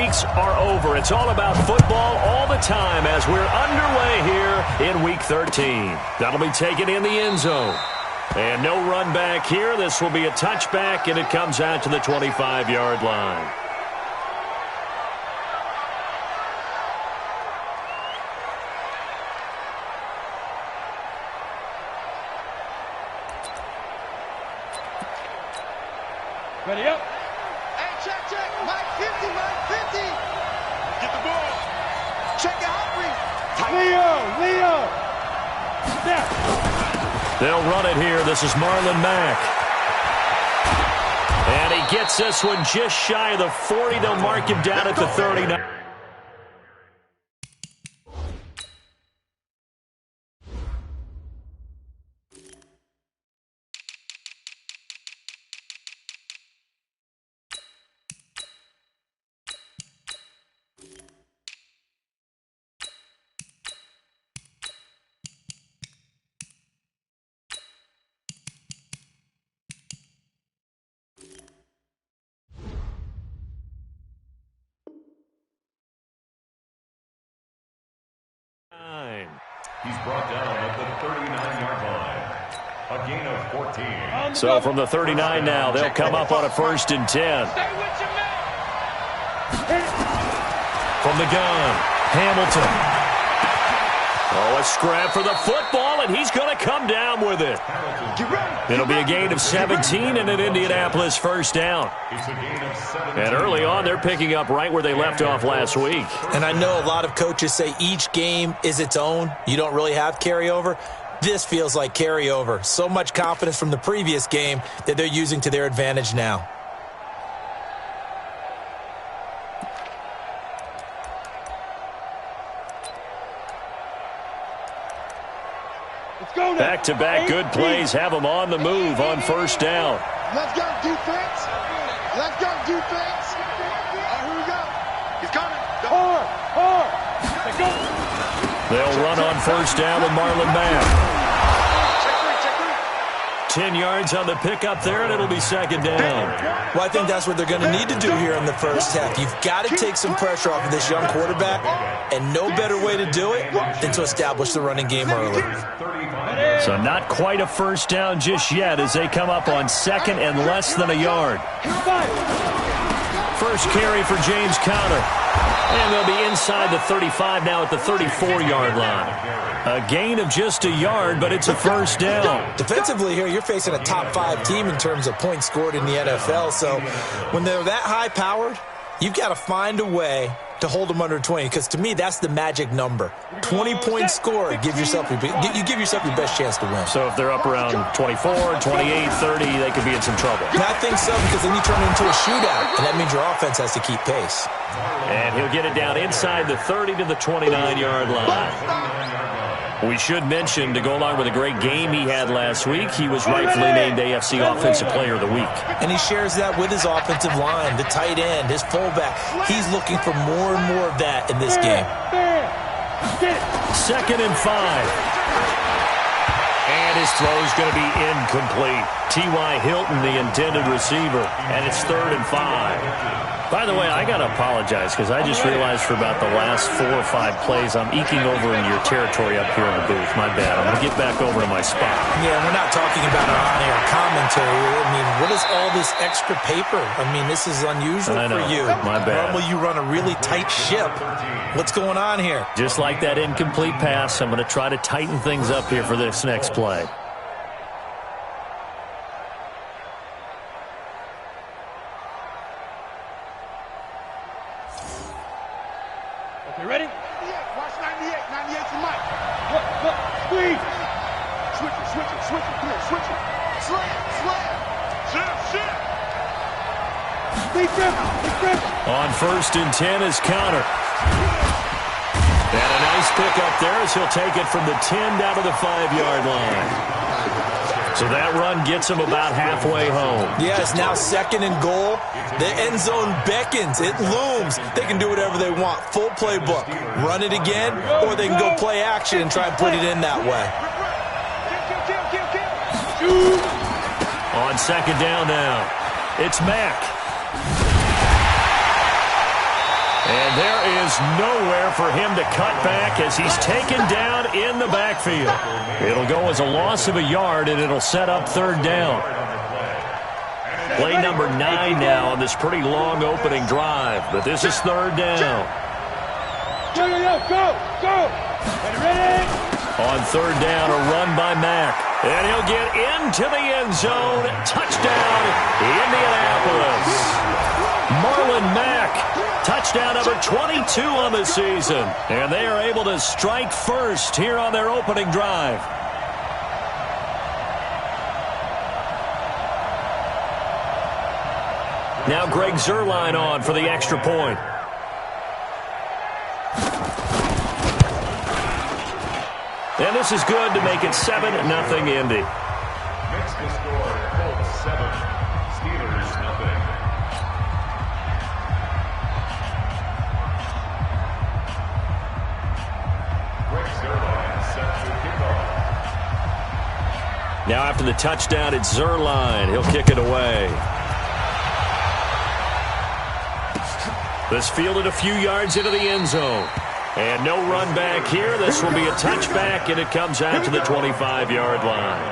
weeks are over. It's all about football all the time as we're underway here in Week 13. That'll be taken in the end zone. And no run back here. This will be a touchback, and it comes out to the 25-yard line. Ready up. Hey, check. Mike 50, Mike 50. Get the ball. Check out. Leo. Snap. They'll run it here. This is Marlon Mack. And he gets this one just shy of the 40. They'll mark him down at the 39. He's brought down at the 39-yard line. A gain of 14. So from the 39 now, they'll come up on a 1st and 10. From the gun, Hamilton. Oh, a scrap for the football, and he's going to come down with it. It'll be a gain of 17 and an Indianapolis first down. And early on, they're picking up right where they left off last week. And I know a lot of coaches say each game is its own. You don't really have carryover. This feels like carryover. So much confidence from the previous game that they're using to their advantage now. Back-to-back good plays have them on the move on first down. Let's go, defense. Let's go, defense. Here we go. He's coming. Hard. Let's go. They'll run on first down with Marlon Mack. 10 yards on the pickup there, and it'll be second down. Well, I think that's what they're going to need to do here in the first half. You've got to take some pressure off of this young quarterback, and no better way to do it than to establish the running game early. So not quite a first down just yet as they come up on 2nd and less than a yard. First carry for James Conner. And they'll be inside the 35 now at the 34-yard line. A gain of just a yard, but it's a first down. Defensively here, you're facing a top 5 team in terms of points scored in the NFL. So when they're that high-powered, you've got to find a way to hold them under 20, because to me, that's the magic number. 20 points scored, you give yourself your best chance to win. So if they're up around 24, 28, 30, they could be in some trouble. And I think so, because then you turn it into a shootout, and that means your offense has to keep pace. And he'll get it down inside the 30 to the 29-yard line. We should mention, to go along with a great game he had last week, he was rightfully named AFC Offensive Player of the Week. And he shares that with his offensive line, the tight end, his fullback. He's looking for more and more of that in this game. 2nd and 5. And his throw's going to be incomplete. T.Y. Hilton, the intended receiver, and it's 3rd and 5. By the way, I got to apologize because I just realized for about the last 4 or 5 plays, I'm eking over into your territory up here in the booth. My bad. I'm going to get back over to my spot. Yeah, we're not talking about an on-air commentary. I mean, what is all this extra paper? I mean, this is unusual for you. My bad. Normally you run a really tight ship. What's going on here? Just like that incomplete pass, I'm going to try to tighten things up here for this next play. You ready? 98. Watch 98. 98 for Mike. Look. Squeeze. Switch it. Come here, switch it. Slam. Be careful. On 1st and 10 is Conner. And a nice pickup there as he'll take it from the 10 down to the 5-yard line. So that run gets him about halfway home. Yeah, it's now 2nd and goal. The end zone beckons. It looms. They can do whatever they want. Full playbook. Run it again, or they can go play action and try and put it in that way. On 2nd down now, it's Mack. There's nowhere for him to cut back as he's taken down in the backfield. It'll go as a loss of a yard, and it'll set up third down. Play number 9 now on this pretty long opening drive, but this is third down. Go, ready? On third down, a run by Mack. And he'll get into the end zone. Touchdown, Indianapolis. Marlon Mack, touchdown number 22 on the season. And they are able to strike first here on their opening drive. Now Greg Zuerlein on for the extra point. And this is good to make it 7-0 Indy. Makes the score Colts 7, Steelers 0. Greg Zuerlein set to kick off. Now after the touchdown, it's Zuerlein. He'll kick it away. This fielded a few yards into the end zone. And no run back here. This will be a touchback, and it comes out to the 25-yard line.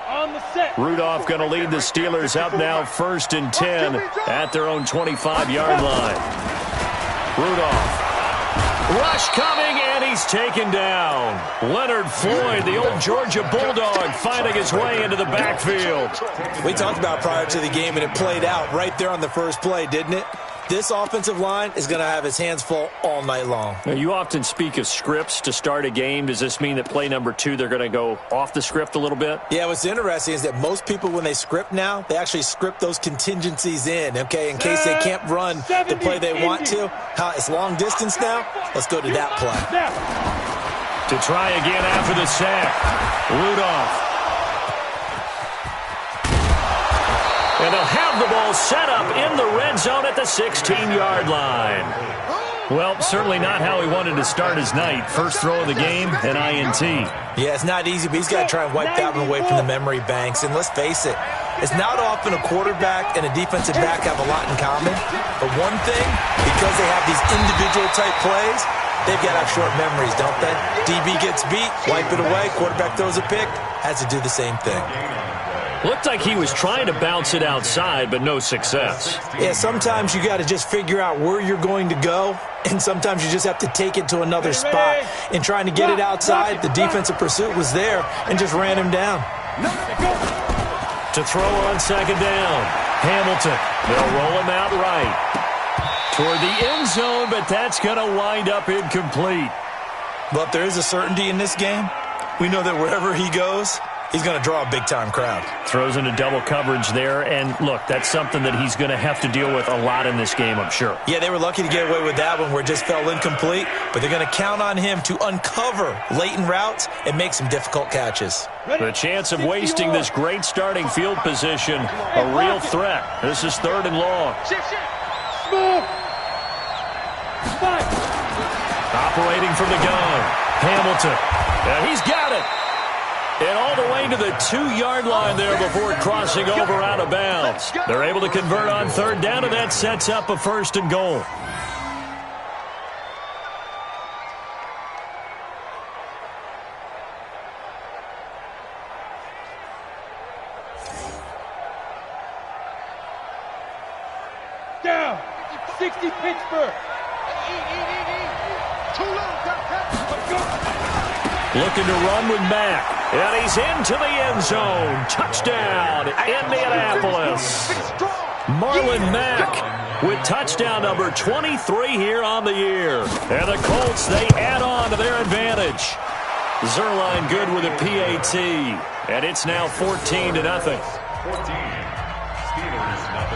On the set. Rudolph going to lead the Steelers up now 1st and 10 at their own 25-yard line. Rudolph. Rush coming, and he's taken down. Leonard Floyd, the old Georgia Bulldog, finding his way into the backfield. We talked about prior to the game, and it played out right there on the first play, didn't it? This offensive line is going to have his hands full all night long. Now, you often speak of scripts to start a game. Does this mean that play number 2, they're going to go off the script a little bit? Yeah, what's interesting is that most people, when they script now, they actually script those contingencies in, okay, in case they can't run the play they want to. It's long distance now. Let's go to that play. To try again after the sack. Rudolph. And they'll have the ball set up in the red zone at the 16-yard line. Well, certainly not how he wanted to start his night. First throw of the game, an INT. Yeah, it's not easy, but he's got to try and wipe that one away from the memory banks. And let's face it, it's not often a quarterback and a defensive back have a lot in common. But one thing, because they have these individual type plays, they've got to have short memories, don't they? DB gets beat, wipe it away, quarterback throws a pick, has to do the same thing. Looked like he was trying to bounce it outside, but no success. Yeah, sometimes you got to just figure out where you're going to go, and sometimes you just have to take it to another spot. In trying to get it outside, the defensive pursuit was there and just ran him down. To throw on second down, Hamilton. They'll roll him out right toward the end zone, but that's going to wind up incomplete. But there is a certainty in this game. We know that wherever he goes, he's going to draw a big-time crowd. Throws into double coverage there, and look, that's something that he's going to have to deal with a lot in this game, I'm sure. Yeah, they were lucky to get away with that one where it just fell incomplete, but they're going to count on him to uncover latent routes and make some difficult catches. The chance of wasting this great starting field position, a real threat. This is 3rd and long. Smooth. Operating from the gun, Hamilton, and he's got it. And all the way to the 2-yard line there before crossing over out of bounds. They're able to convert on 3rd down, and that sets up a 1st and goal. Down. 60 Pittsburgh. Too low. Looking to run with Mack. And he's into the end zone. Touchdown, Indianapolis. Marlon Mack with touchdown number 23 here on the year. And the Colts, they add on to their advantage. Zuerlein good with a PAT. And it's now 14-0. 14. Steelers 0.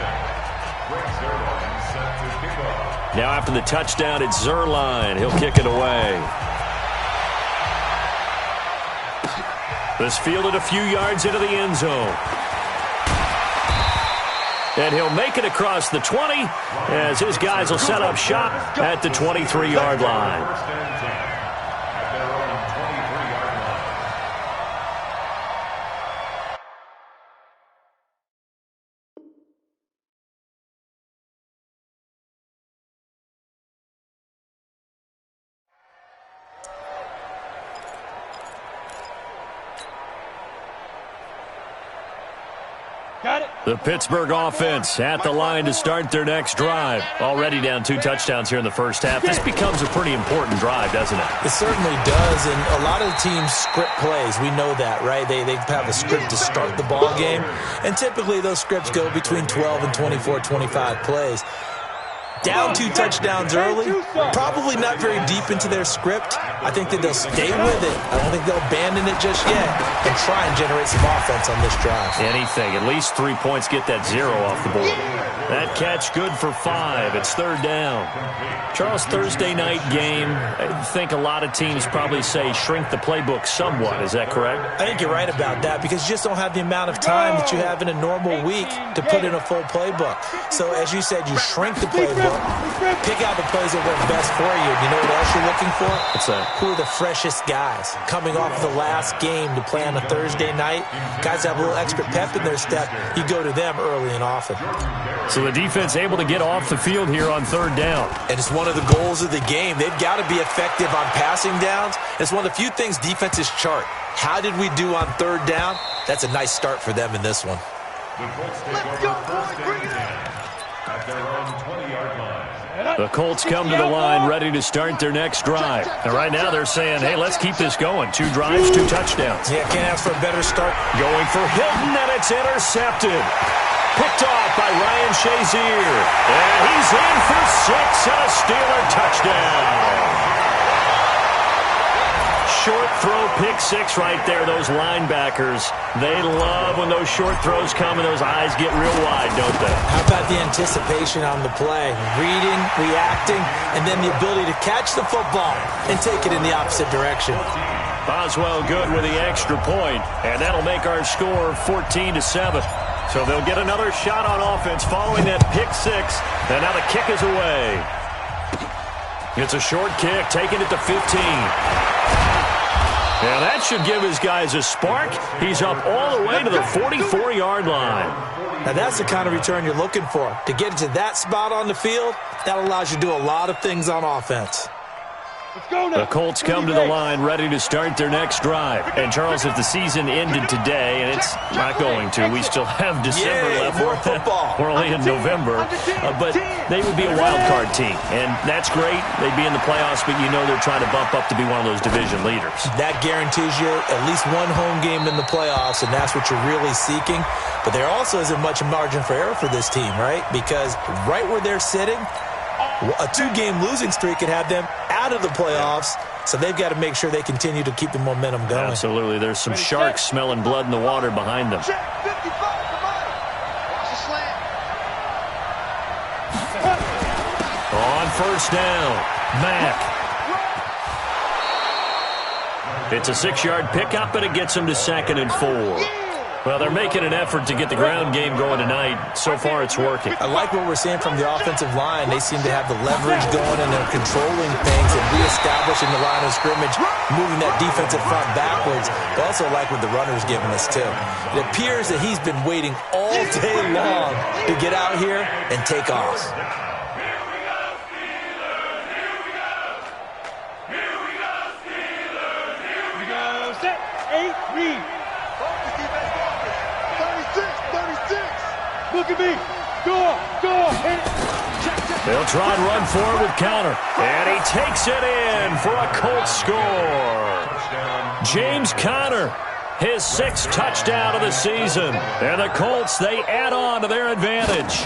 Greg Zuerlein set to kick off. Now after the touchdown, it's Zuerlein. He'll kick it away. This fielded a few yards into the end zone. And he'll make it across the 20 as his guys will set up shop at the 23-yard line. First and 10 at their own 23-yard line. Got it. The Pittsburgh offense at the line to start their next drive. Already down 2 touchdowns here in the first half. This becomes a pretty important drive, doesn't it? It certainly does, and a lot of teams script plays. We know that, right? They have a script to start the ball game, and typically those scripts go between 12 and 24, 25 plays. Down 2 touchdowns early, probably not very deep into their script. I think that they'll stay with it. I don't think they'll abandon it just yet and try and generate some offense on this drive. Anything. At least 3 points, get that 0 off the board. That catch good for 5. It's third down. Charles, Thursday night game, I think a lot of teams probably say shrink the playbook somewhat. Is that correct? I think you're right about that because you just don't have the amount of time that you have in a normal week to put in a full playbook. So as you said, you shrink the playbook, pick out the plays that work best for you. You know what else you're looking for? What's that? Who are the freshest guys coming off the last game to play on a Thursday night? Guys have a little extra pep in their step. You go to them early and often. So the defense able to get off the field here on third down. And it's one of the goals of the game. They've got to be effective on passing downs. It's one of the few things defenses chart. How did we do on third down? That's a nice start for them in this one. The Colts take over first and 10 at their own 20-yard line. The Colts come to the line ready to start their next drive. And right now they're saying, hey, let's keep this going. 2 drives, 2 touchdowns. Yeah, can't ask for a better start. Going for Hilton, and it's intercepted. Picked off by Ryan Shazier. And he's in for 6 and a Steeler touchdown. Short throw, pick 6 right there. Those linebackers, they love when those short throws come and those eyes get real wide, don't they? How about the anticipation on the play? Reading, reacting, and then the ability to catch the football and take it in the opposite direction. Boswell good with the extra point, and that'll make our score 14-7. So they'll get another shot on offense following that pick 6, and now the kick is away. It's a short kick, taking it to 15. Now that should give his guys a spark. He's up all the way to the 44-yard line. Now that's the kind of return you're looking for. To get into that spot on the field, that allows you to do a lot of things on offense. Let's go now. The Colts come to the line ready to start their next drive. And, Charles, if the season ended today, and it's not going to, we still have December left. More football. We're only in November. But they would be a wild card team. And that's great. They'd be in the playoffs, but you know they're trying to bump up to be one of those division leaders. That guarantees you at least one home game in the playoffs, and that's what you're really seeking. But there also isn't much margin for error for this team, right? Because right where they're sitting, a 2-game losing streak could have them out of the playoffs, so they've got to make sure they continue to keep the momentum going. Absolutely. There's some sharks smelling blood in the water behind them. Check, 55, come on. Watch the slant. On first down, Mack. It's a 6-yard pickup, and it gets them to 2nd and 4. Well, they're making an effort to get the ground game going tonight. So far, it's working. I like what we're seeing from the offensive line. They seem to have the leverage going, and they're controlling things and reestablishing the line of scrimmage, moving that defensive front backwards. But also like what the runner's giving us, too. It appears that he's been waiting all day long to get out here and take off. Set, 8, read. 36. Look at me. Go, hit it. They'll try and run forward with counter. And he takes it in for a Colts score. James Conner, his 6th touchdown of the season. And the Colts, they add on to their advantage.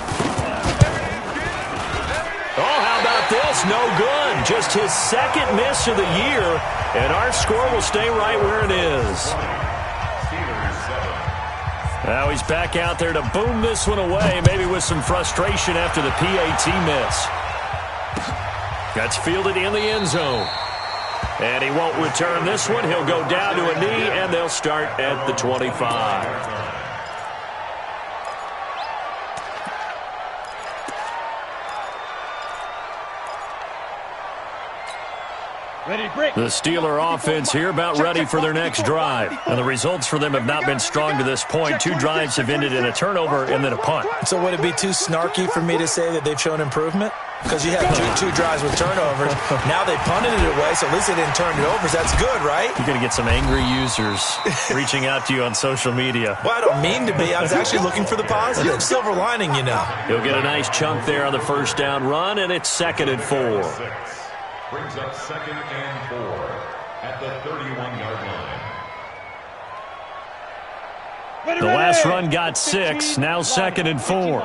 Oh, how about this? No good. Just his 2nd miss of the year. And our score will stay right where it is. Now he's back out there to boom this one away, maybe with some frustration after the PAT miss. That's fielded in the end zone. And he won't return this one. He'll go down to a knee, and they'll start at the 25. The Steeler offense here about ready for their next drive. And the results for them have not been strong to this point. 2 drives have ended in a turnover and then a punt. So would it be too snarky for me to say that they've shown improvement? Because you had two drives with turnovers. Now they punted it away, so at least they didn't turn it over. So that's good, right? You're going to get some angry users reaching out to you on social media. Well, I don't mean to be. I was actually looking for the positive. Silver lining, you know. He'll get a nice chunk there on the first down run, and it's 2nd and 4. Brings up 2nd and 4 at the 31-yard line. The last run got 6. Now 2nd and 4.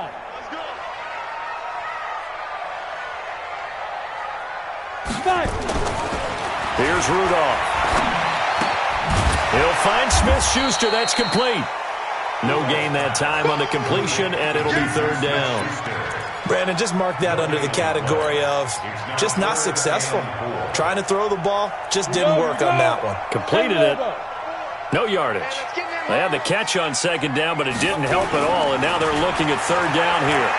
Here's Rudolph. He'll find Smith-Schuster. That's complete. No gain that time on the completion, and it'll be 3rd down. Brandon, just mark that under the category of just not successful. Trying to throw the ball, just didn't work on that one. Completed it. No yardage. They had the catch on 2nd down, but it didn't help at all, and now they're looking at 3rd down here.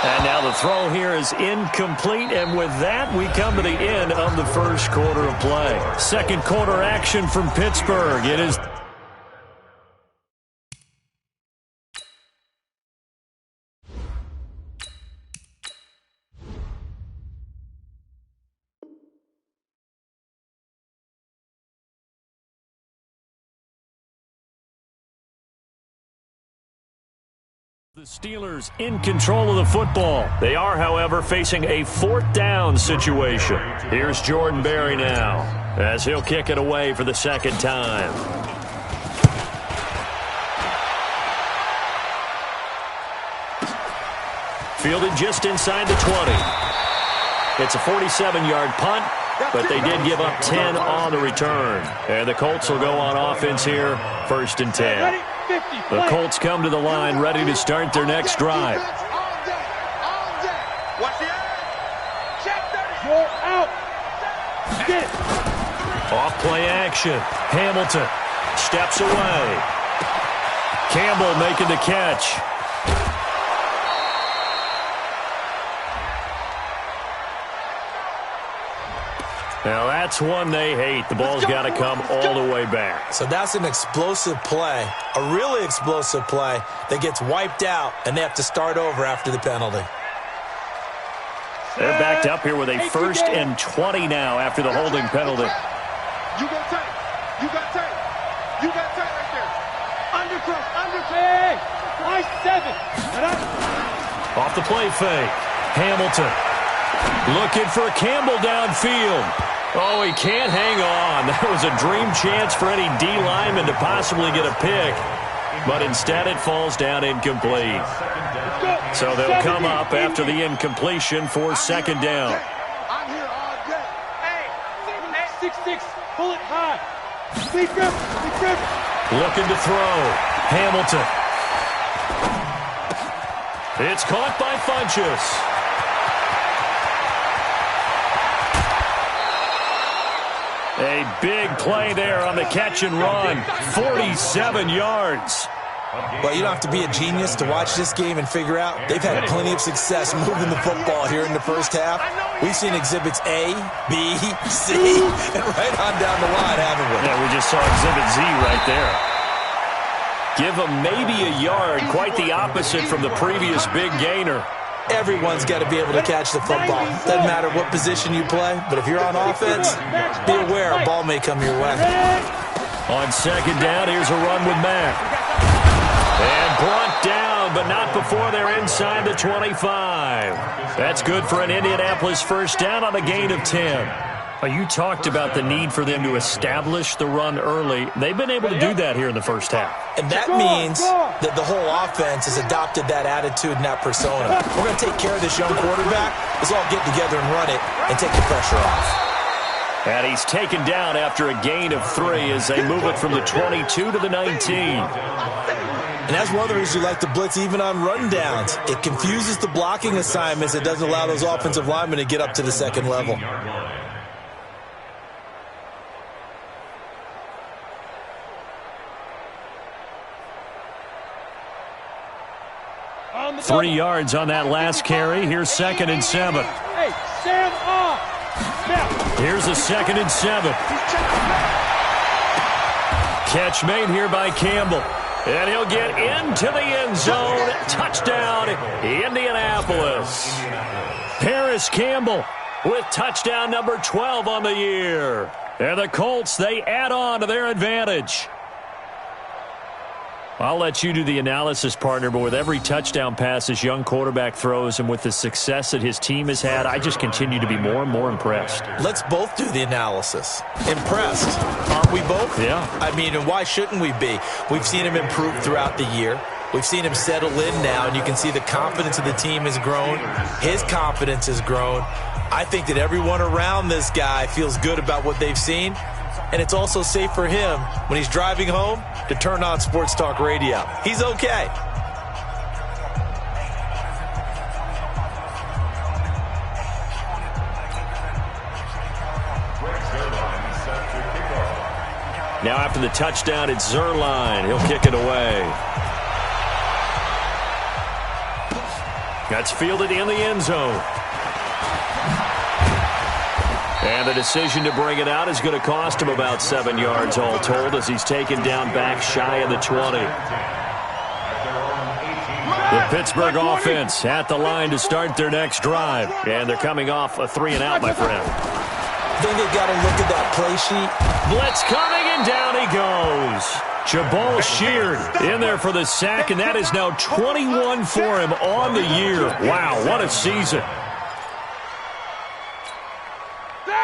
And now the throw here is incomplete, and with that, we come to the end of the first quarter of play. Second quarter action from Pittsburgh. It is... The Steelers in control of the football. They are, however, facing a 4th down situation. Here's Jordan Berry now as he'll kick it away for the 2nd time. Fielded just inside the 20. It's a 47-yard punt, but they did give up 10 on the return. And the Colts will go on offense here, 1st and 10. The Colts come to the line ready to start their next drive. Off play action. Hamilton steps away. Campbell making the catch. Now that's one they hate. The ball's got to come all the way back. So that's an explosive play, a really explosive play that gets wiped out, and they have to start over after the penalty. They're backed up here with a 1st and 20 now after the holding penalty. You got tight. You got tight. You got tight right there. Undercross. Hey, nice 7. Off the play fake. Hamilton looking for Campbell downfield. Oh, he can't hang on. That was a dream chance for any D lineman to possibly get a pick. But instead it falls down incomplete. So they'll come up after the incompletion for 2nd down. I'm here all day. Hey, 6-6, pull it high. Sleep grip. Looking to throw. Hamilton. It's caught by Funchess. A big play there on the catch and run. 47 yards. Well, you don't have to be a genius to watch this game and figure out they've had plenty of success moving the football here in the first half. We've seen exhibits A, B, C, and right on down the line, haven't we? Yeah, we just saw exhibit Z right there. Give them maybe a yard, quite the opposite from the previous big gainer. Everyone's got to be able to catch the football. Doesn't matter what position you play, but if you're on offense, be aware a ball may come your way. On 2nd down, here's a run with Mack. And brought down, but not before they're inside the 25. That's good for an Indianapolis 1st down on a gain of 10. You talked about the need for them to establish the run early. They've been able to do that here in the first half. And that means that the whole offense has adopted that attitude and that persona. We're going to take care of this young quarterback. Let's all get together and run it and take the pressure off. And he's taken down after a gain of 3 as they move it from the 22 to the 19. And that's one of the reasons you like to blitz even on rundowns. It confuses the blocking assignments. It doesn't allow those offensive linemen to get up to the 2nd level. On the 3 yards on that last carry. Here's 2nd and 7. Hey, Stand off. Now. Here's a 2nd and 7. Catch made here by Campbell. And he'll get into the end zone. Touchdown, Indianapolis. Paris Campbell with touchdown number 12 on the year. And the Colts, they add on to their advantage. I'll let you do the analysis, partner, but with every touchdown pass this young quarterback throws and with the success that his team has had, I just continue to be more and more impressed. Let's both do the analysis. Impressed. Aren't we both? Yeah. I mean, and why shouldn't we be? We've seen him improve throughout the year. We've seen him settle in now, and you can see the confidence of the team has grown. His confidence has grown. I think that everyone around this guy feels good about what they've seen. And it's also safe for him when he's driving home to turn on Sports Talk Radio. He's okay. Now after the touchdown, it's Zerline. He'll kick it away. That's fielded in the end zone. And the decision to bring it out is going to cost him about 7 yards all told as he's taken down back shy of the 20. The Pittsburgh offense at the line to start their next drive. And they're coming off a 3-and-out, my friend. I think they've got to look at that play sheet. Blitz coming, and down he goes. Jabal Sheard in there for the sack, and that is now 21 for him on the year. Wow, what a season.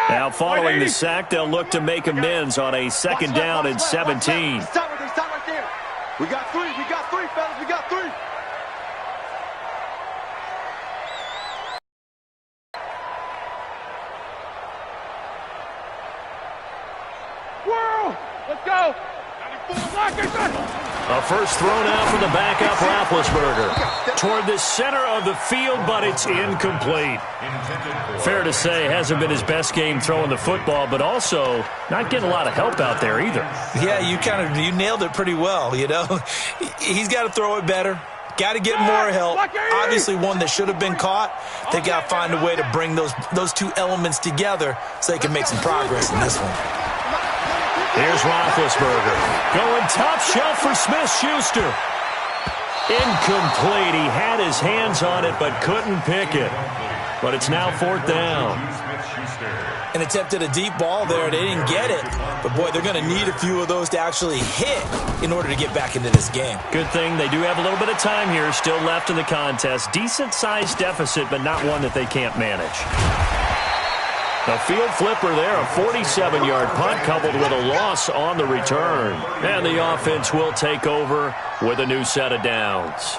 Now following the sack, they'll look to make amends on a 2nd down and 17. Stop right there. We got three, fellas, we got 3. World, let's go. A first thrown out for the backup Roethlisberger toward the center of the field, but it's incomplete. Fair to say, hasn't been his best game throwing the football, but also not getting a lot of help out there either. Yeah, you nailed it pretty well, you know. He's got to throw it better. Got to get more help. Obviously one that should have been caught. They got to find a way to bring those two elements together so they can make some progress in this one. Here's Roethlisberger going top shelf for Smith-Schuster. Incomplete. He had his hands on it but couldn't pick it. But it's now 4th down. An attempt at a deep ball there. They didn't get it. But, boy, they're going to need a few of those to actually hit in order to get back into this game. Good thing they do have a little bit of time here still left in the contest. Decent-sized deficit, but not one that they can't manage. A field flipper there, a 47-yard punt coupled with a loss on the return. And the offense will take over with a new set of downs.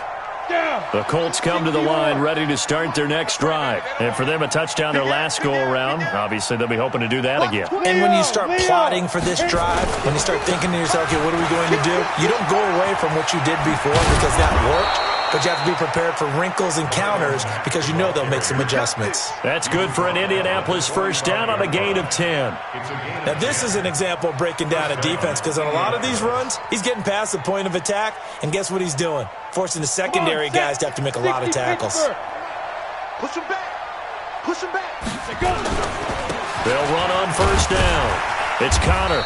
The Colts come to the line ready to start their next drive. And for them, a touchdown their last go-around. Obviously, they'll be hoping to do that again. And when you start plotting for this drive, when you start thinking to yourself, okay, what are we going to do? You don't go away from what you did before because that worked. But you have to be prepared for wrinkles and counters because you know they'll make some adjustments. That's good for an Indianapolis first down on a gain of 10. Now, this is an example of breaking down a defense because on a lot of these runs, he's getting past the point of attack, and guess what he's doing? Forcing the secondary guys to have to make a lot of tackles. Push him back. Push him back. They'll run on first down. It's Connor.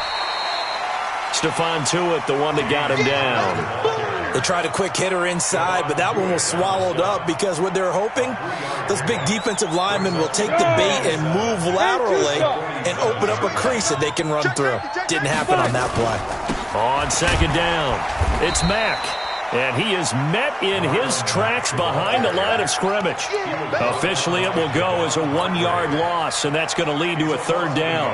Stephon Tuitt, the one that got him down. They tried a quick hitter inside, but that one was swallowed up because what they're hoping, those big defensive linemen will take the bait and move laterally and open up a crease that they can run through. Didn't happen on that play. On 2nd down, it's Mack. And he is met in his tracks behind the line of scrimmage. Officially, it will go as a 1-yard loss, and that's going to lead to a 3rd down.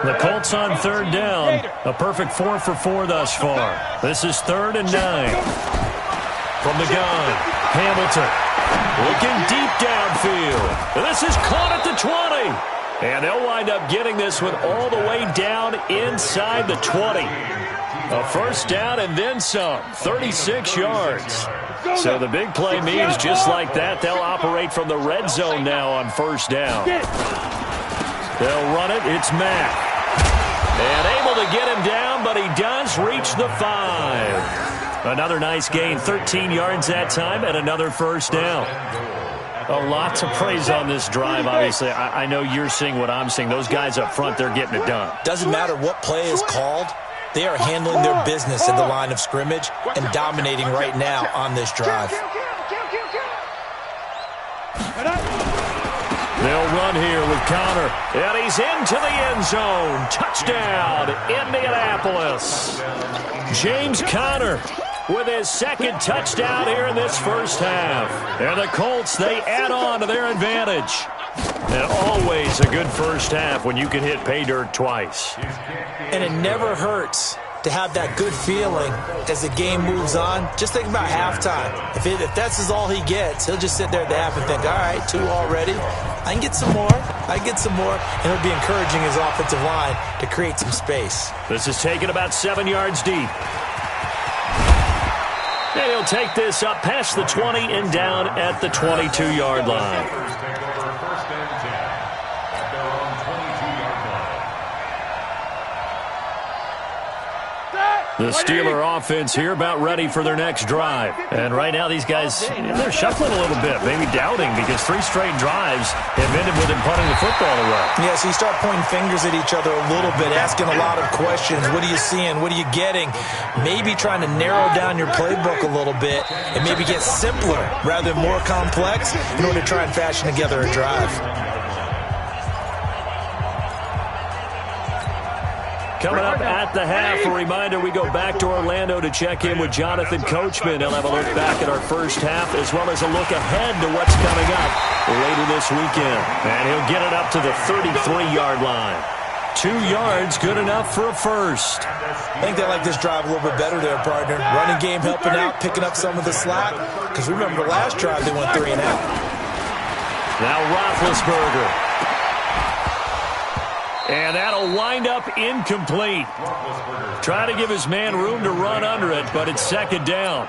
The Colts on 3rd down. A perfect 4 for 4 thus far. This is 3rd and 9. From the gun, Hamilton looking deep downfield. This is caught at the 20. And they'll wind up getting this one all the way down inside the 20. A first down and then some. 36 yards. So the big play means just like that, they'll operate from the red zone now on first down. They'll run it. It's Mack. And able to get him down, but he does reach the 5. Another nice gain, 13 yards that time, and another first down. A lot to praise on this drive, obviously. I know you're seeing what I'm seeing. Those guys up front, they're getting it done. Doesn't matter what play is called. They are handling their business at the line of scrimmage and dominating right now on this drive. They'll run here with Connor. And he's into the end zone. Touchdown, Indianapolis. James Conner with his second touchdown here in this first half. And the Colts, they add on to their advantage. And always a good first half when you can hit pay dirt twice. And it never hurts to have that good feeling as the game moves on. Just think about halftime. If that's all he gets, he'll just sit there at the half and think, all right, 2 already. I can get some more. And he'll be encouraging his offensive line to create some space. This is taken about 7 yards deep. And he'll take this up past the 20 and down at the 22-yard line. The Steeler offense here about ready for their next drive. And right now these guys, they're shuffling a little bit, maybe doubting, because 3 straight drives have ended with him punting the football away. Yeah, so you start pointing fingers at each other a little bit, asking a lot of questions. What are you seeing? What are you getting? Maybe trying to narrow down your playbook a little bit and maybe get simpler rather than more complex in order to try and fashion together a drive. Coming up at the half, a reminder, we go back to Orlando to check in with Jonathan Coachman. He'll have a look back at our first half as well as a look ahead to what's coming up later this weekend. And he'll get it up to the 33-yard line. 2 yards, good enough for a first. I think they like this drive a little bit better there, partner. Running game helping out, picking up some of the slack. Because remember, the last drive they went 3 and out. Now Roethlisberger. And that'll wind up incomplete. Try to give his man room to run under it, but it's second down.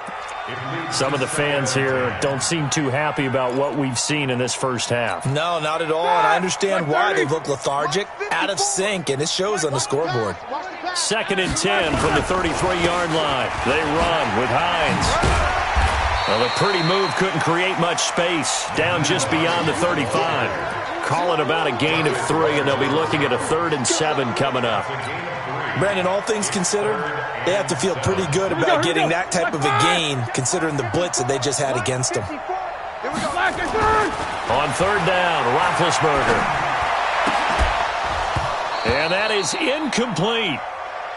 Some of the fans here don't seem too happy about what we've seen in this first half. No, not at all, and I understand why. They look lethargic, out of sync, and it shows on the scoreboard. 2nd and 10 from the 33-yard line. They run with Hines. Well, a pretty move couldn't create much space, down just beyond the 35. Call it about a gain of 3, and they'll be looking at a 3rd and 7 coming up. Brandon, all things considered, they have to feel pretty good about getting that type of a gain, considering the blitz that they just had against them. On 3rd down, Roethlisberger. And that is incomplete.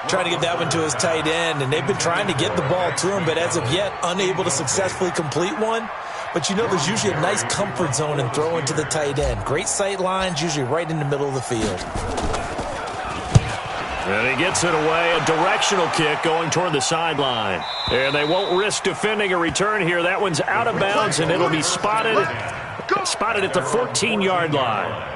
Trying to get that one to his tight end, and they've been trying to get the ball to him, but as of yet, unable to successfully complete one. But you know there's usually a nice comfort zone in throwing to the tight end. Great sight lines, usually right in the middle of the field. And he gets it away, a directional kick going toward the sideline. And they won't risk defending a return here. That one's out of bounds, and it'll be spotted at the 14-yard line.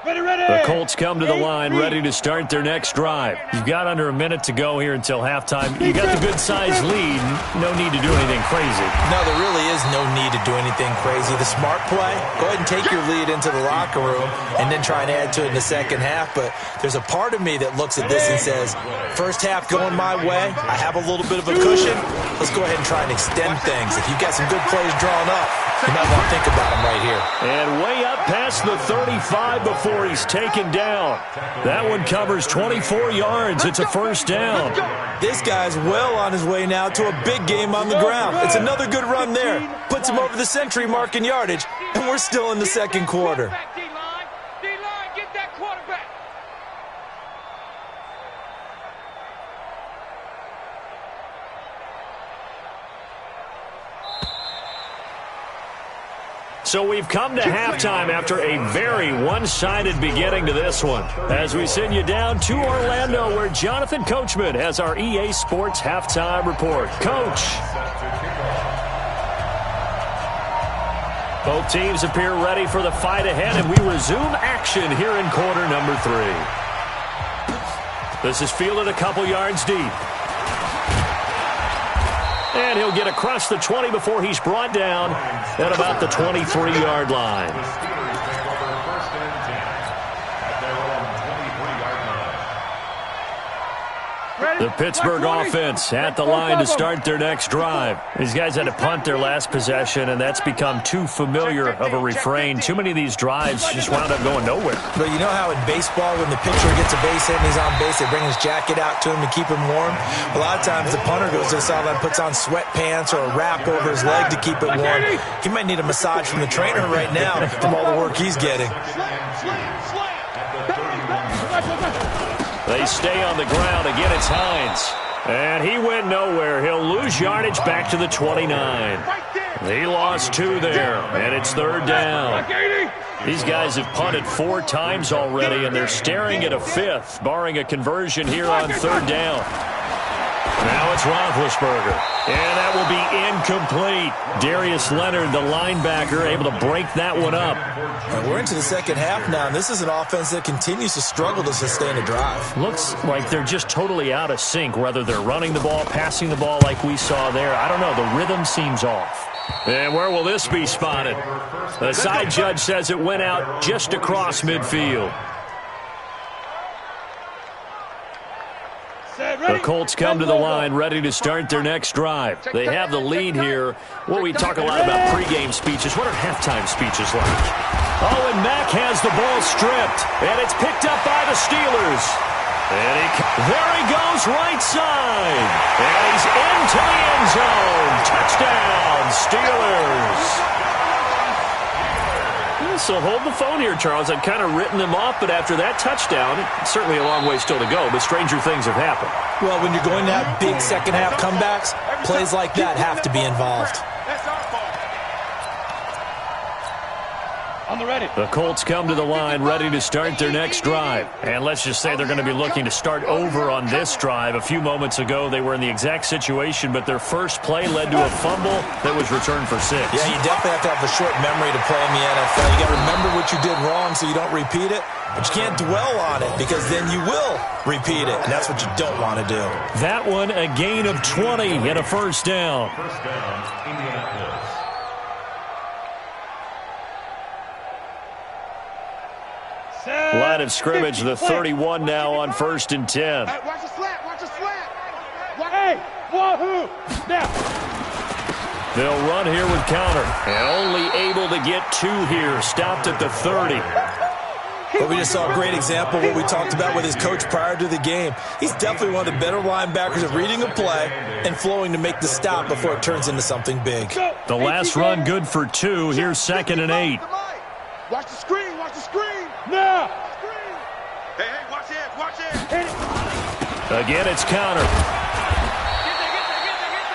The Colts come to the line ready to start their next drive. You've got under a minute to go here until halftime. You got the good-sized lead. No need to do anything crazy. No, there really is no need to do anything crazy. The smart play, go ahead and take your lead into the locker room and then try and add to it in the second half. But there's a part of me that looks at this and says, first half going my way, I have a little bit of a cushion. Let's go ahead and try and extend things. If you've got some good plays drawn up, you might want to think about them right here. And way up past the 35 before he's taken down. That one covers 24 yards. It's a first down. This guy's well on his way now to a big game on the ground. It's another good run there. Puts him over the century mark in yardage, and we're still in the second quarter. D-line, get that quarterback. So we've come to halftime after a very one-sided beginning to this one. As we send you down to Orlando, where Jonathan Coachman has our EA Sports halftime report. Coach. Both teams appear ready for the fight ahead, and we resume action here in quarter number 3. This is fielded a couple yards deep. And he'll get across the 20 before he's brought down at about the 23-yard line. The Pittsburgh offense at the line to start their next drive. These guys had to punt their last possession, and that's become too familiar of a refrain. Too many of these drives just wound up going nowhere. But you know how in baseball, when the pitcher gets a base hit and he's on base, they bring his jacket out to him to keep him warm? A lot of times the punter goes to the sideline, puts on sweatpants or a wrap over his leg to keep it warm. He might need a massage from the trainer right now from all the work he's getting. They stay on the ground. Again, it's Hines. And he went nowhere. He'll lose yardage back to the 29. He lost 2 there, and it's 3rd down. These guys have punted 4 times already, and they're staring at a 5th, barring a conversion here on 3rd down. Now it's Roethlisberger, and that will be incomplete. Darius Leonard, the linebacker, able to break that one up. And we're into the second half now, and this is an offense that continues to struggle to sustain a drive. Looks like they're just totally out of sync, whether they're running the ball, passing the ball like we saw there. I don't know. The rhythm seems off. And where will this be spotted? The side judge says it went out just across midfield. The Colts come to the line ready to start their next drive. They have the lead here. Well, we talk a lot about pregame speeches. What are halftime speeches like? Oh, and Mack has the ball stripped, and it's picked up by the Steelers. And there he goes right side. And he's into the end zone. Touchdown, Steelers. So hold the phone here, Charles. I'd kind of written them off, but after that touchdown, it's certainly a long way still to go, but stranger things have happened. Well, when you're going to have big second-half comebacks, plays like that have to be involved. On the ready. The Colts come to the line ready to start their next drive. And let's just say they're going to be looking to start over on this drive. A few moments ago, they were in the exact situation, but their first play led to a fumble that was returned for 6. Yeah, you definitely have to have a short memory to play in the NFL. You got to remember what you did wrong so you don't repeat it. But you can't dwell on it because then you will repeat it, and that's what you don't want to do. That one, a gain of 20 and a first down. First down, Indianapolis. Line of scrimmage, the 31 now on 1st and 10. Hey, watch the slant, watch the slant. Hey, wahoo! Now. They'll run here with counter. And only able to get 2 here. Stopped at the 30. But we just saw a great example of what we talked about with his coach prior to the game. He's definitely one of the better linebackers at reading a play and flowing to make the stop before it turns into something big. The last run good for 2. Here's 2nd and 8. Watch the screen, watch the screen. Now. Hey, watch it. Again, it's counter.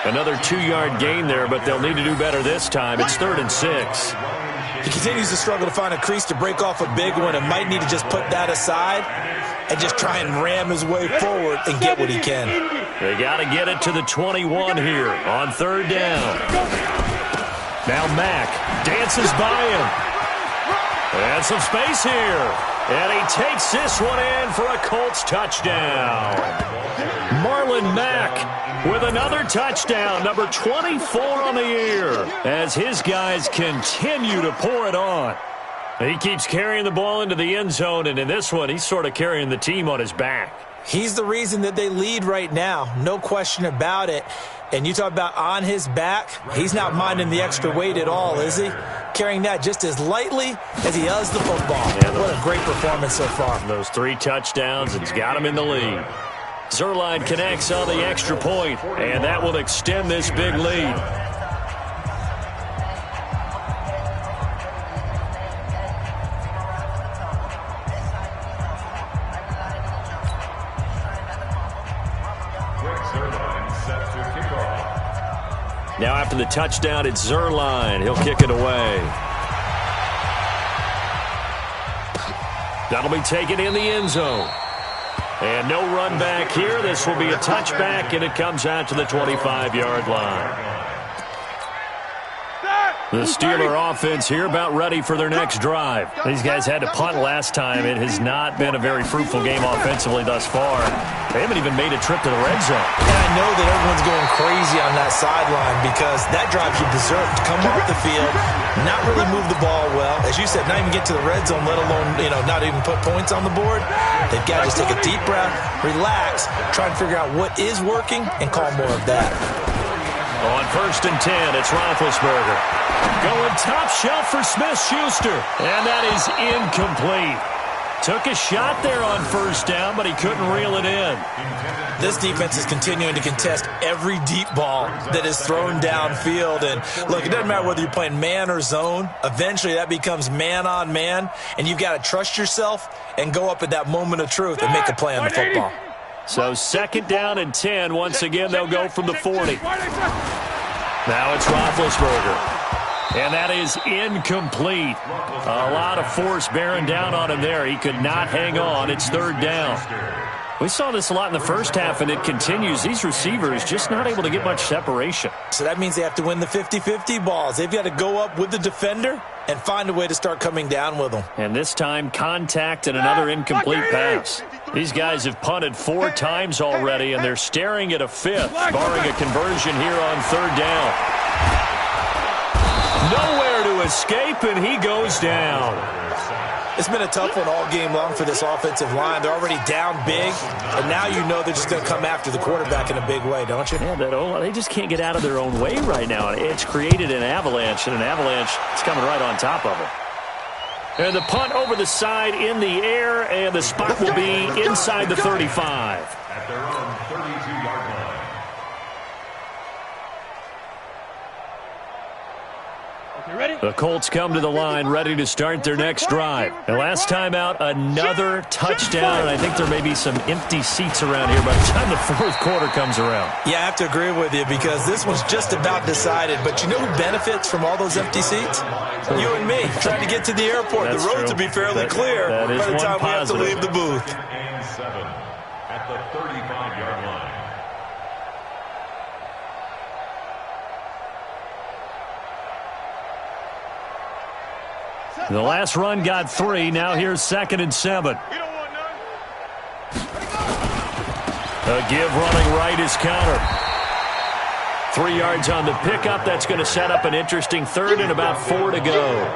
Another 2-yard gain there, but they'll need to do better this time. It's 3rd and 6. He continues to struggle to find a crease to break off a big one and might need to just put that aside and just try and ram his way forward and get what he can. They got to get it to the 21 here on 3rd down. Now Mack dances by him. And some space here. And he takes this one in for a Colts touchdown. Marlon Mack with another touchdown, number 24 on the year, as his guys continue to pour it on. He keeps carrying the ball into the end zone, and in this one, he's sort of carrying the team on his back. He's the reason that they lead right now, no question about it. And you talk about on his back, he's not minding the extra weight at all, is he? Carrying that just as lightly as he does the football. Yeah, what a great performance so far. Those 3 touchdowns, it's got him in the lead. Zerline connects on the extra point, and that will extend this big lead. Now after the touchdown, it's Zerline. He'll kick it away. That'll be taken in the end zone. And no run back here. This will be a touchback, and it comes out to the 25-yard line. The Steeler offense here about ready for their next drive. These guys had to punt last time. It has not been a very fruitful game offensively thus far. They haven't even made a trip to the red zone. And I know that everyone's going crazy on that sideline because that drives you berserk to come off the field, not really move the ball well. As you said, not even get to the red zone, let alone, not even put points on the board. They've got to just take a deep breath, relax, try and figure out what is working, and call more of that. On 1st and 10, it's Roethlisberger. Going top shelf for Smith-Schuster. And that is incomplete. Took a shot there on 1st down, but he couldn't reel it in. This defense is continuing to contest every deep ball that is thrown downfield. And, look, it doesn't matter whether you're playing man or zone. Eventually, that becomes man on man. And you've got to trust yourself and go up at that moment of truth and make a play on the football. So 2nd down and 10. Once again, they'll go from the 40. Now it's Roethlisberger. And that is incomplete. A lot of force bearing down on him there. He could not hang on. It's 3rd down. We saw this a lot in the first half, and it continues. These receivers just not able to get much separation. So that means they have to win the 50-50 balls. They've got to go up with the defender and find a way to start coming down with them. And this time, contact and another incomplete pass. These guys have punted 4 times already, and they're staring at a 5th, barring a conversion here on 3rd down. Nowhere to escape, and he goes down. It's been a tough one all game long for this offensive line. They're already down big, and now you know they're just going to come after the quarterback in a big way, don't you? Yeah, they just can't get out of their own way right now. It's created an avalanche, and an avalanche is coming right on top of it. And the punt over the side in the air, and the spot will be inside the 35. At their own 32-yard line. The Colts come to the line ready to start their next drive. And last time out, another touchdown, and I think there may be some empty seats around here by the time the 4th quarter comes around. Yeah, I have to agree with you because this one's just about decided. But you know who benefits from all those empty seats? You and me, trying to get to the airport. That's the roads true. will be fairly clear by the time we have to leave the booth. And 7 at the 35-yard line. The last run got 3. Now here's 2nd and 7. A give running right is Counter. 3 yards on the pickup. That's going to set up an interesting 3rd and about 4 to go.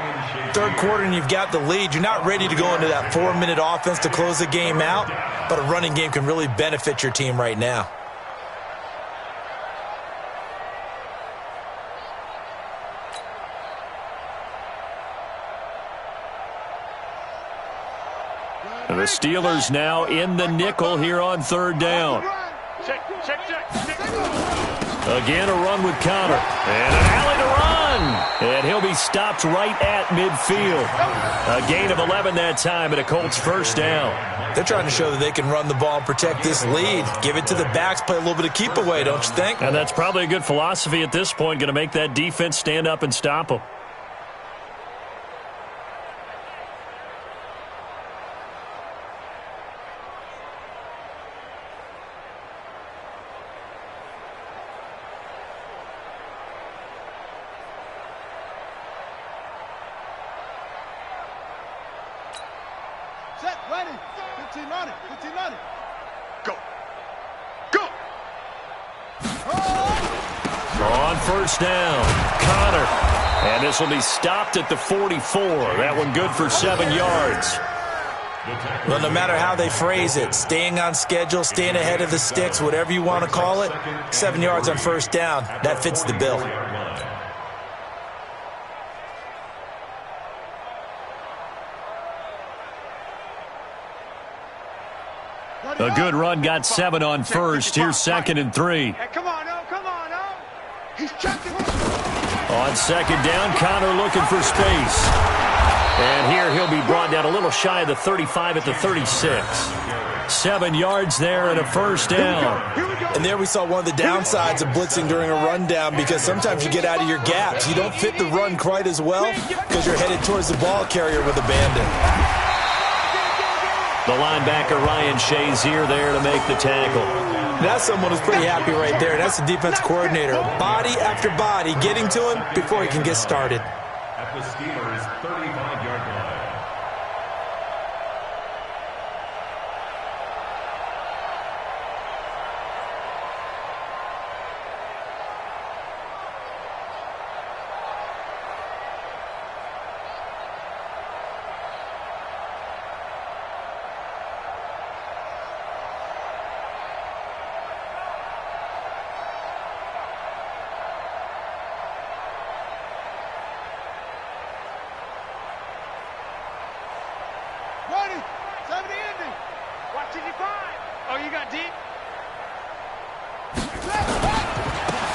3rd quarter and you've got the lead. You're not ready to go into that 4-minute offense to close the game out, but a running game can really benefit your team right now. And the Steelers now in the nickel here on 3rd down. Again, a run with Counter. And an alley to run. And he'll be stopped right at midfield. A gain of 11 that time and a Colts 1st down. They're trying to show that they can run the ball and protect this lead. Give it to the backs, play a little bit of keep away, don't you think? And that's probably a good philosophy at this point. Going to make that defense stand up and stop them. Set, ready. 15 on it. 15 on it. Go. Go. On 1st down, Connor. And this will be stopped at the 44. That one good for 7 yards. Well, no matter how they phrase it, staying on schedule, staying ahead of the sticks, whatever you want to call it, 7 yards on 1st down, that fits the bill. A good run got 7 on 1st. Here's 2nd and 3. Hey, come on, now. Come on, now. He's checking. On 2nd down, Connor looking for space. And here he'll be brought down a little shy of the 35 at the 36. 7 yards there and a 1st down. And there we saw one of the downsides of blitzing during a rundown because sometimes you get out of your gaps. You don't fit the run quite as well because you're headed towards the ball carrier with a bandit. The linebacker, Ryan Shazier, there to make the tackle. That's someone who's pretty happy right there. That's the defense coordinator. Body after body getting to him before he can get started. At the Steelers' 35-yard line. Ready, 70 Indy. Watch it, you find. Oh, you got deep?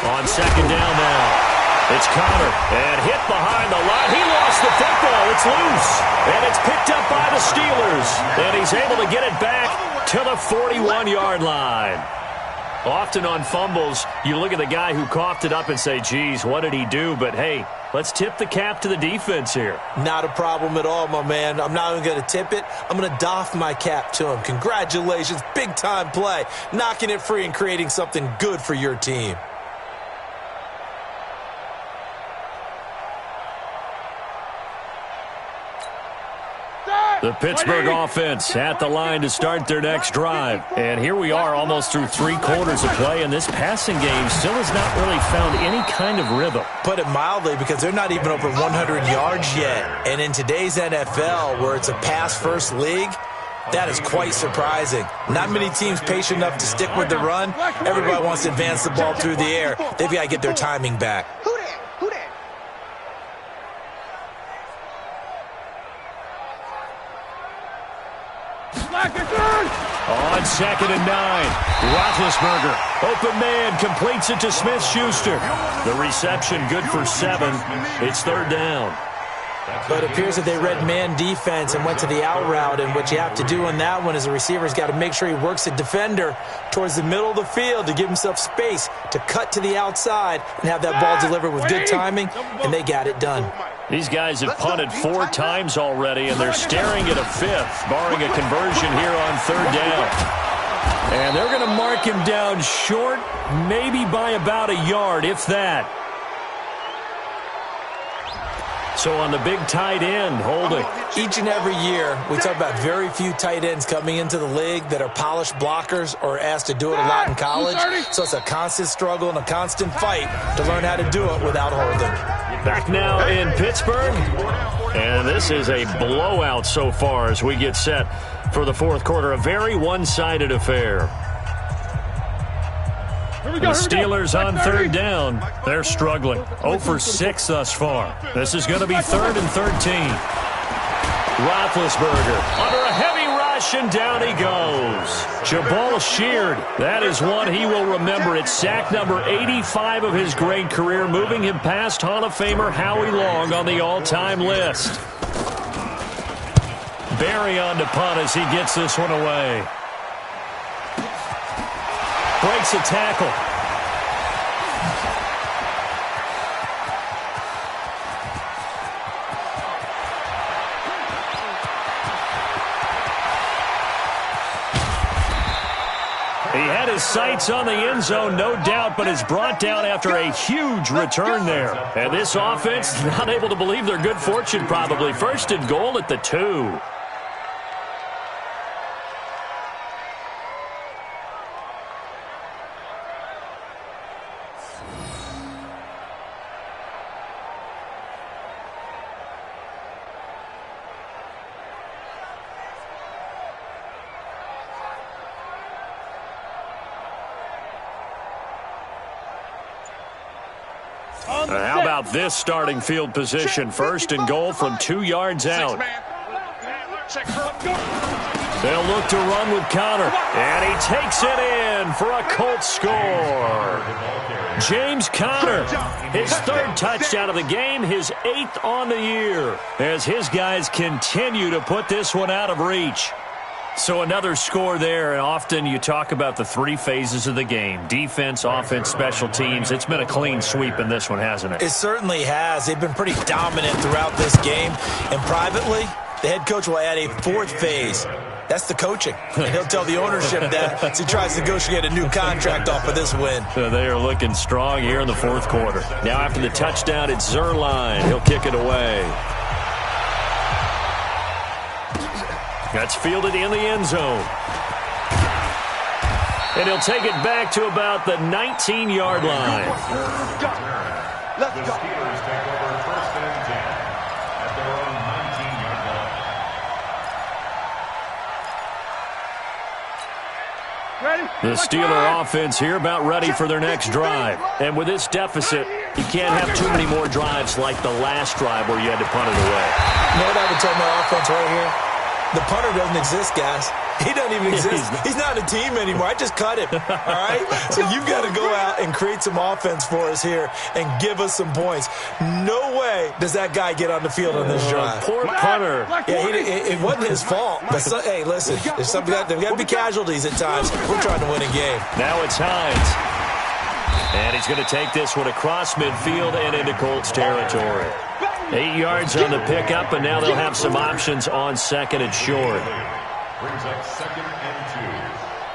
On second down now. It's Connor, and hit behind the line. He lost the football. It's loose, and it's picked up by the Steelers. And he's able to get it back to the 41-yard line. Often on fumbles, you look at the guy who coughed it up and say, geez, what did he do? But, hey, let's tip the cap to the defense here. Not a problem at all, my man. I'm not even going to tip it. I'm going to doff my cap to him. Congratulations. Big-time play. Knocking it free and creating something good for your team. The Pittsburgh offense at the line to start their next drive. And here we are almost through 3 quarters of play, and this passing game still has not really found any kind of rhythm. Put it mildly, because they're not even over 100 yards yet. And in today's NFL, where it's a pass-first league, that is quite surprising. Not many teams patient enough to stick with the run. Everybody wants to advance the ball through the air. They've got to get their timing back. On second and 9, Roethlisberger, open man, completes it to Smith-Schuster. The reception good for 7. It's third down. But it appears that they read man defense and went to the out route, and what you have to do in that one is the receiver's got to make sure he works the defender towards the middle of the field to give himself space to cut to the outside and have that ball delivered with good timing, and they got it done. These guys have punted 4 times already, and they're staring at a 5th, barring a conversion here on third down. And they're going to mark him down short, maybe by about a yard, if that. So on the big tight end, holding. Each and every year, we talk about very few tight ends coming into the league that are polished blockers or asked to do it a lot in college. So it's a constant struggle and a constant fight to learn how to do it without holding. Back now in Pittsburgh, and this is a blowout so far as we get set for the fourth quarter. A very one-sided affair. The Steelers on third down. They're struggling. 0 for 6 thus far. This is going to be 3rd and 13. Roethlisberger under a heavy rush, and down he goes. Jabal Sheard, that is one he will remember. It's sack number 85 of his great career, moving him past Hall of Famer Howie Long on the all-time list. Barry on to punt as he gets this one away. Breaks a tackle. He had his sights on the end zone, no doubt, but is brought down after a huge return there. And this offense not able to believe their good fortune probably. 1st and goal at the 2. How about this starting field position? 1st and goal from 2 yards out. They'll look to run with Connor, and he takes it in for a Colts score. James Conner, his 3rd touchdown of the game, his 8th on the year, as his guys continue to put this one out of reach. So another score there, and often you talk about the 3 phases of the game. Defense, offense, special teams. It's been a clean sweep in this one, hasn't it? It certainly has. They've been pretty dominant throughout this game. And privately, the head coach will add a 4th phase. That's the coaching. And he'll tell the ownership that as he tries to negotiate a new contract off of this win. They are looking strong here in the fourth quarter. Now after the touchdown, it's Zerline. He'll kick it away. That's fielded in the end zone. And he'll take it back to about the 19-yard line. The Steelers take over first and 10 at their own 19-yard line. The Steeler offense here about ready for their next drive. And with this deficit, you can't have too many more drives like the last drive where you had to punt it away. You know what I would tell my offense right here? The punter doesn't exist, guys. He doesn't even exist. He's not a team anymore. I just cut him, all right? So you've got to go out and create some offense for us here and give us some points. No way does that guy get on the field on this drive. Poor punter. Yeah, it wasn't his fault. But hey, listen, there's got to be casualties at times. We're trying to win a game. Now it's Hines. And he's going to take this one across midfield and into Colts territory. 8 yards on the pickup, and now they'll have some options on second and short. Brings up second and 2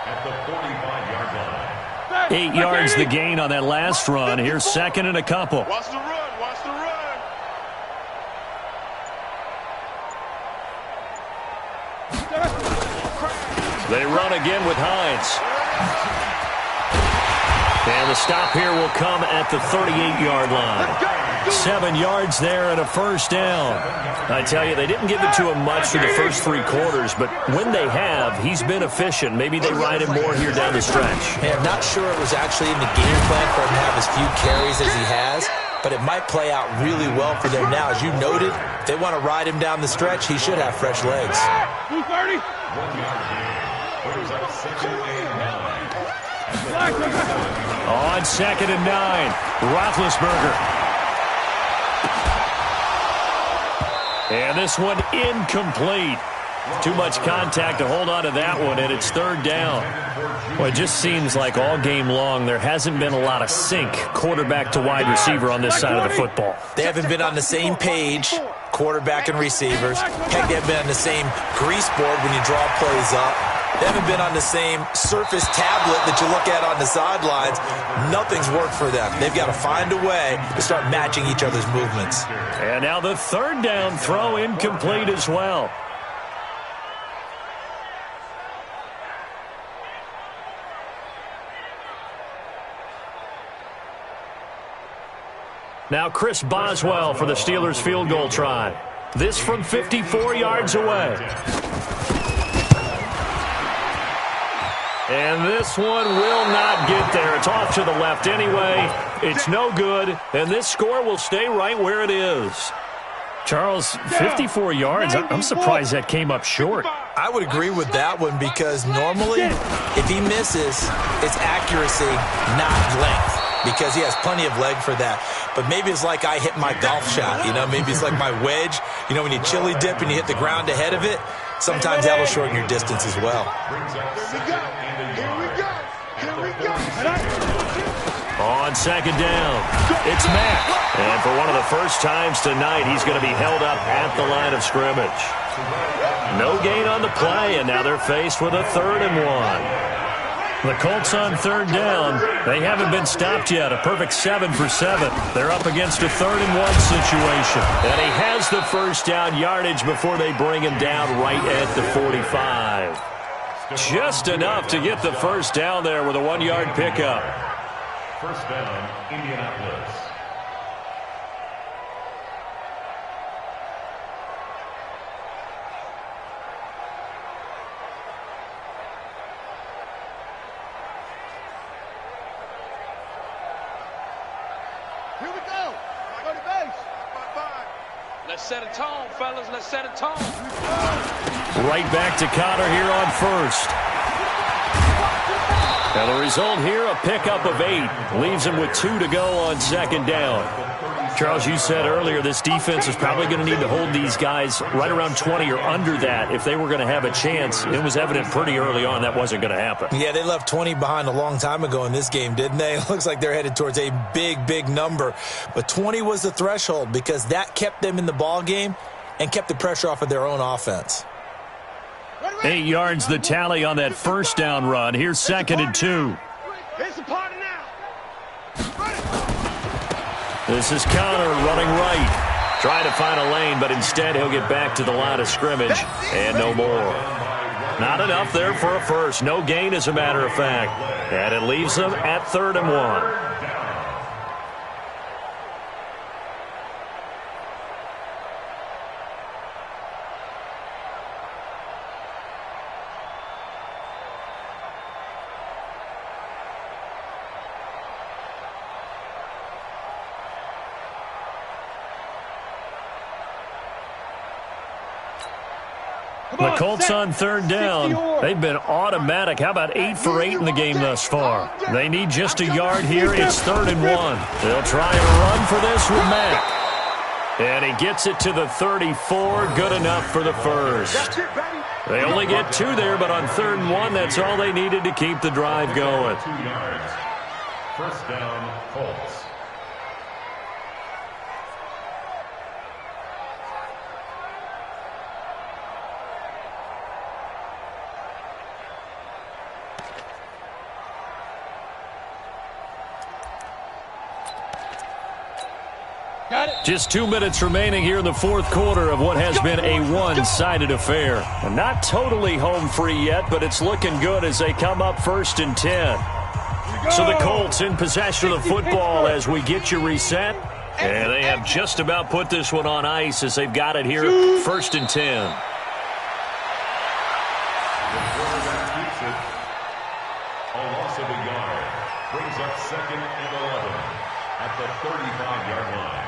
at the 45-yard line. 8 yards the gain on that last run. Here's second and a couple. Watch the run. Watch the run. They run again with Hines. And the stop here will come at the 38-yard line. 7 yards there and a first down. I tell you, they didn't give it to him much for the first 3 quarters, but when they have, he's been efficient. Maybe they ride him more here down the stretch. Hey, I'm not sure it was actually in the game plan for him to have as few carries as he has, but it might play out really well for them now. As you noted, if they want to ride him down the stretch, he should have fresh legs. 230. 1 yard gain. Brings up second and 9. On second and 9, Roethlisberger. And this one incomplete. Too much contact to hold on to that one, and it's third down. Well, it just seems like all game long there hasn't been a lot of sync quarterback to wide receiver on this side of the football. They haven't been on the same page, quarterback and receivers. Heck, they haven't been on the same grease board when you draw plays up. They haven't been on the same surface tablet that you look at on the sidelines. Nothing's worked for them. They've got to find a way to start matching each other's movements. And now the third down throw incomplete as well. Now Chris Boswell for the Steelers field goal try. This from 54 yards away. And this one will not get there. It's off to the left anyway. It's no good, and this score will stay right where it is. Charles, 54 yards, I'm surprised that came up short. I would agree with that one because normally if he misses, it's accuracy, not length, because he has plenty of leg for that. But maybe it's like I hit my golf shot, you know, maybe it's like my wedge. You know, when you chili dip and you hit the ground ahead of it, sometimes that'll shorten your distance as well. On second down, it's Mack. And for one of the first times tonight, he's going to be held up at the line of scrimmage. No gain on the play, and now they're faced with a 3rd and 1. The Colts on third down. They haven't been stopped yet. A perfect 7 for 7. They're up against a 3rd and 1 situation. And he has the first down yardage before they bring him down right at the 45. Just enough to get the first down there with a 1-yard pickup. First down, Indianapolis. Here we go. Go to base. Let's set a tone, fellas. Let's set a tone. Right back to Connor here on first. Now the result here, a pickup of 8. Leaves him with 2 to go on second down. Charles, you said earlier this defense is probably going to need to hold these guys right around 20 or under that if they were going to have a chance. It was evident pretty early on that wasn't going to happen. Yeah, they left 20 behind a long time ago in this game, didn't they? It looks like they're headed towards a big, big number. But 20 was the threshold because that kept them in the ball game and kept the pressure off of their own offense. Ready? 8 yards the tally on that first down run. Here's 2nd and 2. It's a party now. This is Connor running right. Trying to find a lane, but instead he'll get back to the line of scrimmage and no more. Not enough there for a first. No gain, as a matter of fact. And it leaves them at 3rd and 1. The Colts on 3rd down. They've been automatic. How about 8 for 8 in the game thus far? They need just a yard here. It's 3rd and 1. They'll try and run for this with Mack. And he gets it to the 34. Good enough for the first. They only get 2 there, but on 3rd and 1, that's all they needed to keep the drive going. 2 yards. First down, Colts. Just 2 minutes remaining here in the 4th quarter of what has been a one-sided affair. And not totally home free yet, but it's looking good as they come up 1st and 10. So the Colts in possession of the football as we get you reset. And they have just about put this one on ice as they've got it here 1st and 10. The quarterback keeps it. A loss of a yard. Brings up 2nd and 11 at the 35-yard line.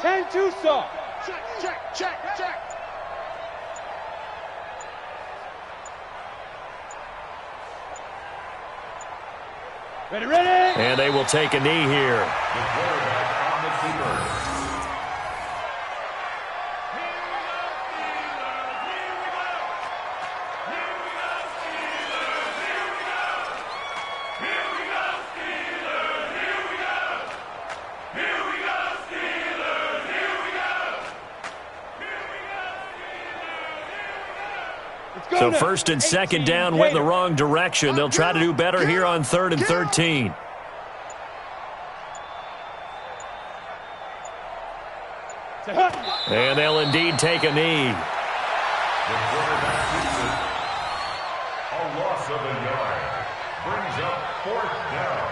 Ten two saw. Check. Ready. And they will take a knee here. The quarterback on the keeper. So 1st and 2nd down went in the wrong direction. They'll try to do better here on 3rd and 13. And they'll indeed take a knee. The quarterback keeps it. A loss of a yard. Brings up 4th down.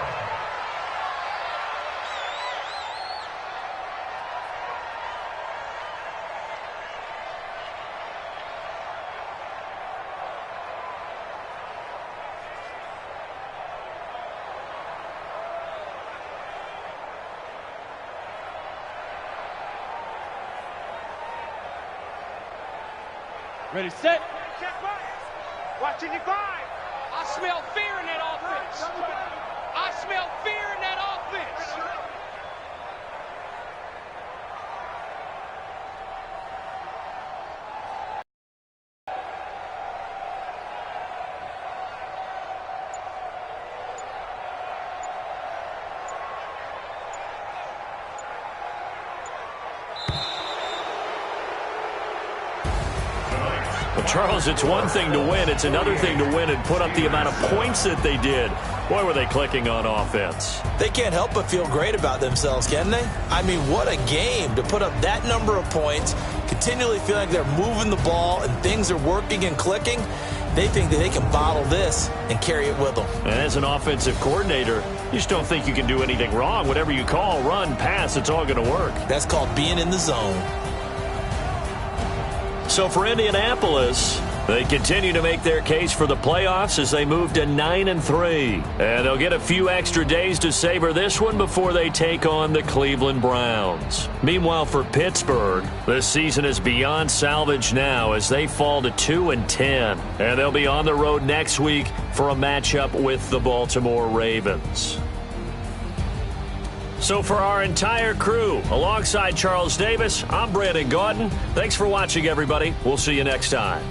Ready, set. Watching you five. I smell fear in that offense. I smell fear in that offense. Well, Charles, it's one thing to win. It's another thing to win and put up the amount of points that they did. Boy, were they clicking on offense. They can't help but feel great about themselves, can they? I mean, what a game to put up that number of points, continually feeling like they're moving the ball and things are working and clicking. They think that they can bottle this and carry it with them. And as an offensive coordinator, you just don't think you can do anything wrong. Whatever you call, run, pass, it's all going to work. That's called being in the zone. So for Indianapolis, they continue to make their case for the playoffs as they move to 9-3. And they'll get a few extra days to savor this one before they take on the Cleveland Browns. Meanwhile, for Pittsburgh, this season is beyond salvage now as they fall to 2-10. And they'll be on the road next week for a matchup with the Baltimore Ravens. So for our entire crew, alongside Charles Davis, I'm Brandon Gaudin. Thanks for watching, everybody. We'll see you next time.